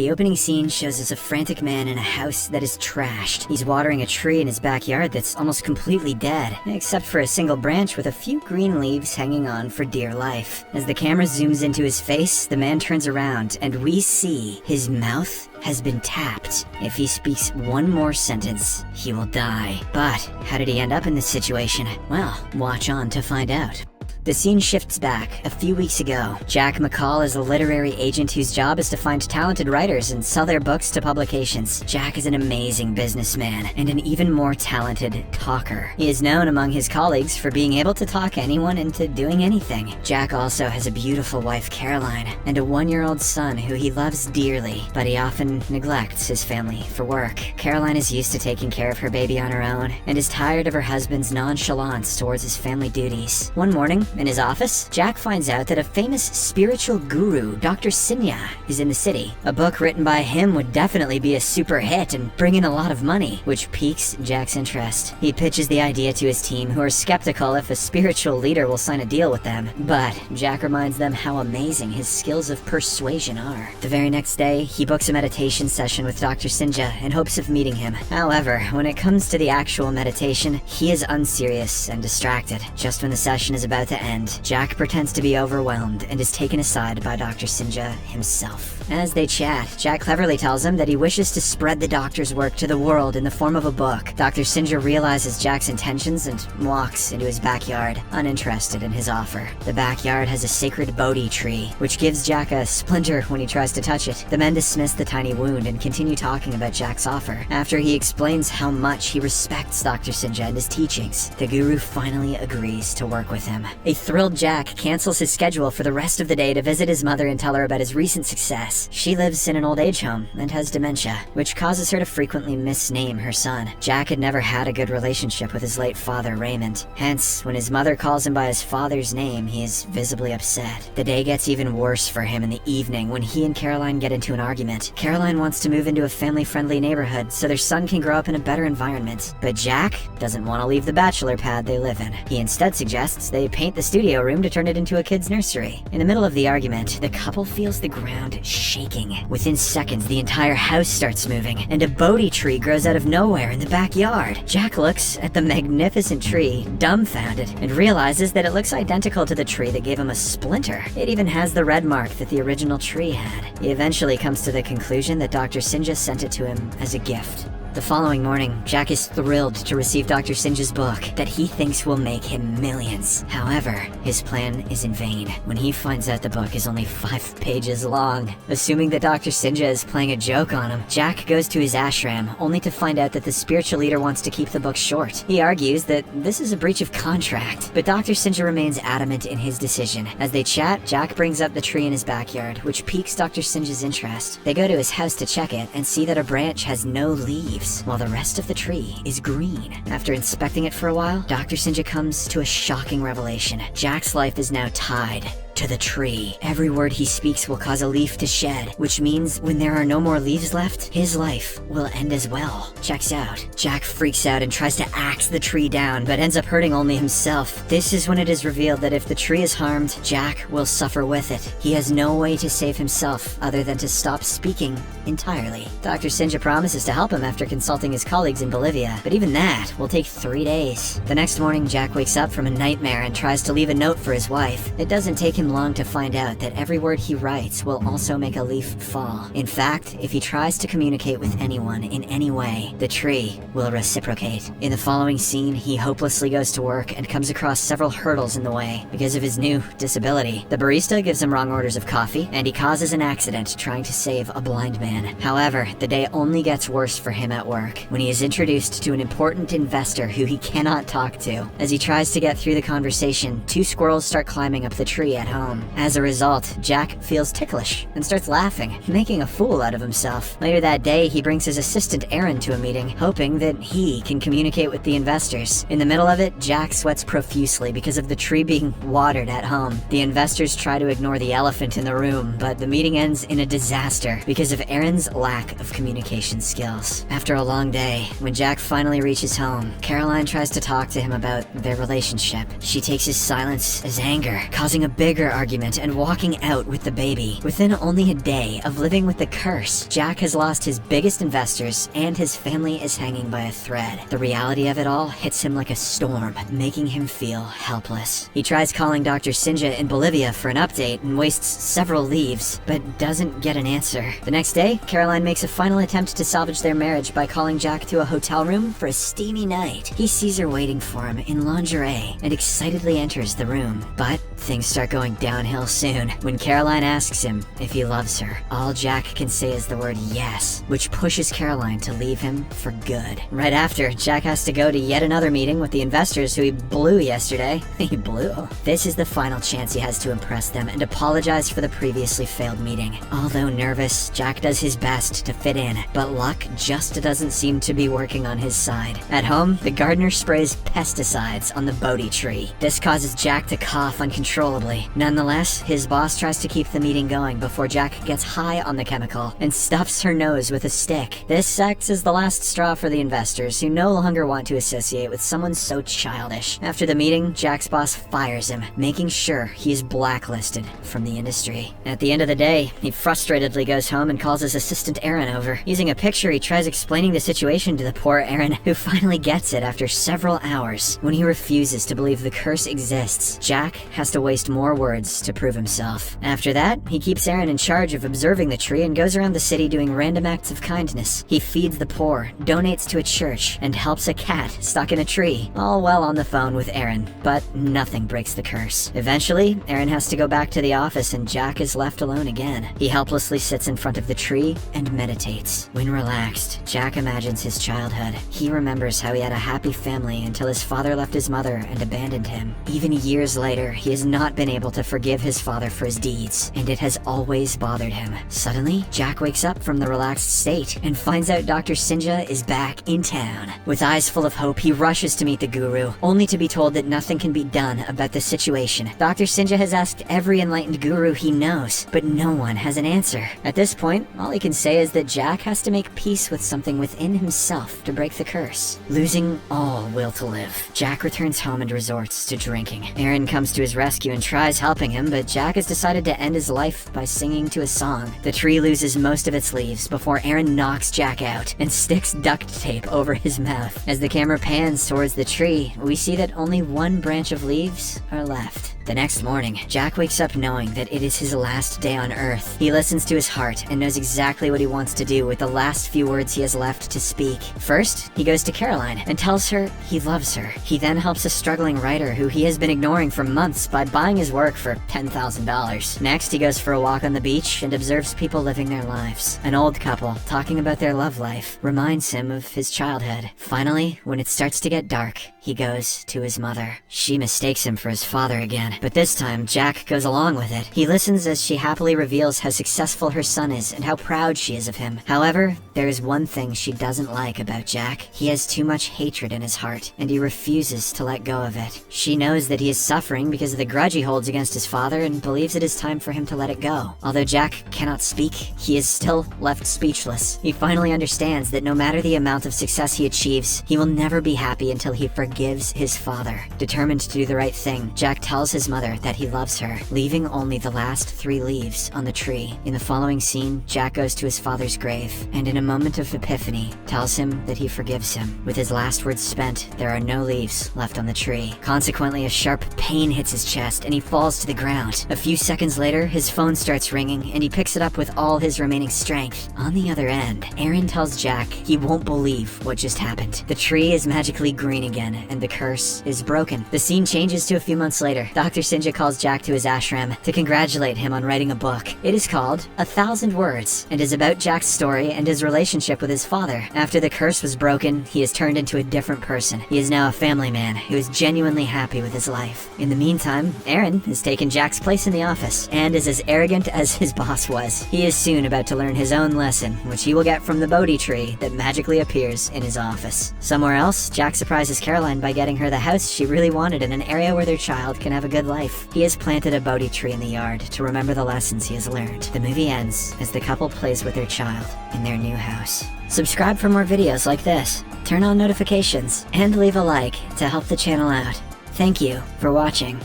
The opening scene shows us a frantic man in a house that is trashed. He's watering a tree in his backyard that's almost completely dead, except for a single branch with a few green leaves hanging on for dear life. As the camera zooms into his face, the man turns around and we see his mouth has been tapped. If he speaks one more sentence, he will die. But how did he end up in this situation? Well, watch on to find out. The scene shifts back a few weeks ago. Jack McCall is a literary agent whose job is to find talented writers and sell their books to publications. Jack is an amazing businessman and an even more talented talker. He is known among his colleagues for being able to talk anyone into doing anything. Jack also has a beautiful wife, Caroline, and a 1-year-old son who he loves dearly, but he often neglects his family for work. Caroline is used to taking care of her baby on her own and is tired of her husband's nonchalance towards his family duties. One morning, in his office, Jack finds out that a famous spiritual guru, Dr. Sinya, is in the city. A book written by him would definitely be a super hit and bring in a lot of money, which piques Jack's interest. He pitches the idea to his team, who are skeptical if a spiritual leader will sign a deal with them, but Jack reminds them how amazing his skills of persuasion are. The very next day, he books a meditation session with Dr. Sinja in hopes of meeting him. However, when it comes to the actual meditation, he is unserious and distracted. Just when the session is about to end, Jack pretends to be overwhelmed and is taken aside by Dr. Sinja himself. As they chat, Jack cleverly tells him that he wishes to spread the doctor's work to the world in the form of a book. Dr. Sinja realizes Jack's intentions and walks into his backyard, uninterested in his offer. The backyard has a sacred Bodhi tree, which gives Jack a splinter when he tries to touch it. The men dismiss the tiny wound and continue talking about Jack's offer. After he explains how much he respects Dr. Sinja and his teachings, the guru finally agrees to work with him. A thrilled Jack cancels his schedule for the rest of the day to visit his mother and tell her about his recent success. She lives in an old age home and has dementia, which causes her to frequently misname her son. Jack had never had a good relationship with his late father, Raymond. Hence, when his mother calls him by his father's name, he is visibly upset. The day gets even worse for him in the evening when he and Caroline get into an argument. Caroline wants to move into a family-friendly neighborhood so their son can grow up in a better environment. But Jack doesn't want to leave the bachelor pad they live in. He instead suggests they paint the studio room to turn it into a kid's nursery. In the middle of the argument, the couple feels the ground shaking. Within seconds, the entire house starts moving, and a Bodhi tree grows out of nowhere in the backyard. Jack looks at the magnificent tree, dumbfounded, and realizes that it looks identical to the tree that gave him a splinter. It even has the red mark that the original tree had. He eventually comes to the conclusion that Dr. Sinja sent it to him as a gift. The following morning, Jack is thrilled to receive Dr. Sinja's book that he thinks will make him millions. However, his plan is in vain when he finds out the book is only 5 pages long. Assuming that Dr. Sinja is playing a joke on him, Jack goes to his ashram only to find out that the spiritual leader wants to keep the book short. He argues that this is a breach of contract, but Dr. Sinja remains adamant in his decision. As they chat, Jack brings up the tree in his backyard, which piques Dr. Sinja's interest. They go to his house to check it and see that a branch has no leaves, while the rest of the tree is green. After inspecting it for a while, Dr. Sinja comes to a shocking revelation. Jack's life is now tied to the tree. Every word he speaks will cause a leaf to shed, which means when there are no more leaves left, his life will end as well. Checks out. Jack freaks out and tries to axe the tree down, but ends up hurting only himself. This is when it is revealed that if the tree is harmed, Jack will suffer with it. He has no way to save himself other than to stop speaking entirely. Dr. Sinja promises to help him after consulting his colleagues in Bolivia, but even that will take 3 days. The next morning, Jack wakes up from a nightmare and tries to leave a note for his wife. It doesn't take him long to find out that every word he writes will also make a leaf fall. In fact, if he tries to communicate with anyone in any way, the tree will reciprocate. In the following scene, he hopelessly goes to work and comes across several hurdles in the way because of his new disability. The barista gives him wrong orders of coffee, and he causes an accident trying to save a blind man. However, the day only gets worse for him at work when he is introduced to an important investor who he cannot talk to. As he tries to get through the conversation, 2 squirrels start climbing up the tree at home. As a result, Jack feels ticklish and starts laughing, making a fool out of himself. Later that day, he brings his assistant Aaron to a meeting, hoping that he can communicate with the investors. In the middle of it, Jack sweats profusely because of the tree being watered at home. The investors try to ignore the elephant in the room, but the meeting ends in a disaster because of Aaron's lack of communication skills. After a long day, when Jack finally reaches home, Caroline tries to talk to him about their relationship. She takes his silence as anger, causing a bigger anger argument and walking out with the baby. Within only a day of living with the curse, Jack has lost his biggest investors and his family is hanging by a thread. The reality of it all hits him like a storm, making him feel helpless. He tries calling Dr. Sinja in Bolivia for an update and wastes several leaves, but doesn't get an answer. The next day, Caroline makes a final attempt to salvage their marriage by calling Jack to a hotel room for a steamy night. He sees her waiting for him in lingerie and excitedly enters the room. But things start going downhill soon. When Caroline asks him if he loves her, all Jack can say is the word yes, which pushes Caroline to leave him for good. Right after, Jack has to go to yet another meeting with the investors who he blew yesterday. He blew. This is the final chance he has to impress them and apologize for the previously failed meeting. Although nervous, Jack does his best to fit in, but luck just doesn't seem to be working on his side. At home, the gardener sprays pesticides on the Bodhi tree. This causes Jack to cough uncontrollably. Nonetheless, his boss tries to keep the meeting going before Jack gets high on the chemical and stuffs her nose with a stick. This acts as the last straw for the investors, who no longer want to associate with someone so childish. After the meeting, Jack's boss fires him, making sure he is blacklisted from the industry. At the end of the day, he frustratedly goes home and calls his assistant Aaron over. Using a picture, he tries explaining the situation to the poor Aaron, who finally gets it after several hours. When he refuses to believe the curse exists, Jack has to waste more words to prove himself. After that, he keeps Aaron in charge of observing the tree and goes around the city doing random acts of kindness. He feeds the poor, donates to a church, and helps a cat stuck in a tree, all while on the phone with Aaron. But nothing breaks the curse. Eventually, Aaron has to go back to the office and Jack is left alone again. He helplessly sits in front of the tree and meditates. When relaxed, Jack imagines his childhood. He remembers how he had a happy family until his father left his mother and abandoned him. Even years later, he has not been able to forgive his father for his deeds, and it has always bothered him. Suddenly, Jack wakes up from the relaxed state and finds out Dr. Sinja is back in town. With eyes full of hope, he rushes to meet the guru, only to be told that nothing can be done about the situation. Dr. Sinja has asked every enlightened guru he knows, but no one has an answer. At this point, all he can say is that Jack has to make peace with something within himself to break the curse. Losing all will to live, Jack returns home and resorts to drinking. Aaron comes to his rescue and tries helping him, but Jack has decided to end his life by singing to a song. The tree loses most of its leaves before Aaron knocks Jack out and sticks duct tape over his mouth. As the camera pans towards the tree, we see that only one branch of leaves are left. The next morning, Jack wakes up knowing that it is his last day on Earth. He listens to his heart and knows exactly what he wants to do with the last few words he has left to speak. First, he goes to Caroline and tells her he loves her. He then helps a struggling writer who he has been ignoring for months by buying his work for $10,000. Next, he goes for a walk on the beach and observes people living their lives. An old couple talking about their love life reminds him of his childhood. Finally, when it starts to get dark, he goes to his mother. She mistakes him for his father again, but this time Jack goes along with it. He listens as she happily reveals how successful her son is and how proud she is of him. However, there is one thing she doesn't like about Jack. He has too much hatred in his heart, and he refuses to let go of it. She knows that he is suffering because of the grudge he holds against his father and believes it is time for him to let it go. Although Jack cannot speak, he is still left speechless. He finally understands that no matter the amount of success he achieves, he will never be happy until he forgives his father. Determined to do the right thing, Jack tells his mother that he loves her, leaving only the last 3 leaves on the tree. In the following scene, Jack goes to his father's grave, and in a moment of epiphany, tells him that he forgives him. With his last words spent, there are no leaves left on the tree. Consequently, a sharp pain hits his chest, and he falls to the ground. A few seconds later, his phone starts ringing, and he picks it up with all his remaining strength. On the other end, Aaron tells Jack he won't believe what just happened. The tree is magically green again, and the curse is broken. The scene changes to a few months later. Dr. Sinja calls Jack to his ashram to congratulate him on writing a book. It is called 1,000 Words, and is about Jack's story and his relationship with his father. After the curse was broken, he has turned into a different person. He is now a family man who is genuinely happy with his life. In the meantime, Aaron has taken Jack's place in the office, and is as arrogant as his boss was. He is soon about to learn his own lesson, which he will get from the Bodhi tree that magically appears in his office. Somewhere else, Jack surprises Caroline by getting her the house she really wanted in an area where their child can have a good life. He has planted a Bodhi tree in the yard to remember the lessons he has learned. The movie ends as the couple plays with their child in their new house. Subscribe for more videos like this, turn on notifications, and leave a like to help the channel out. Thank you for watching.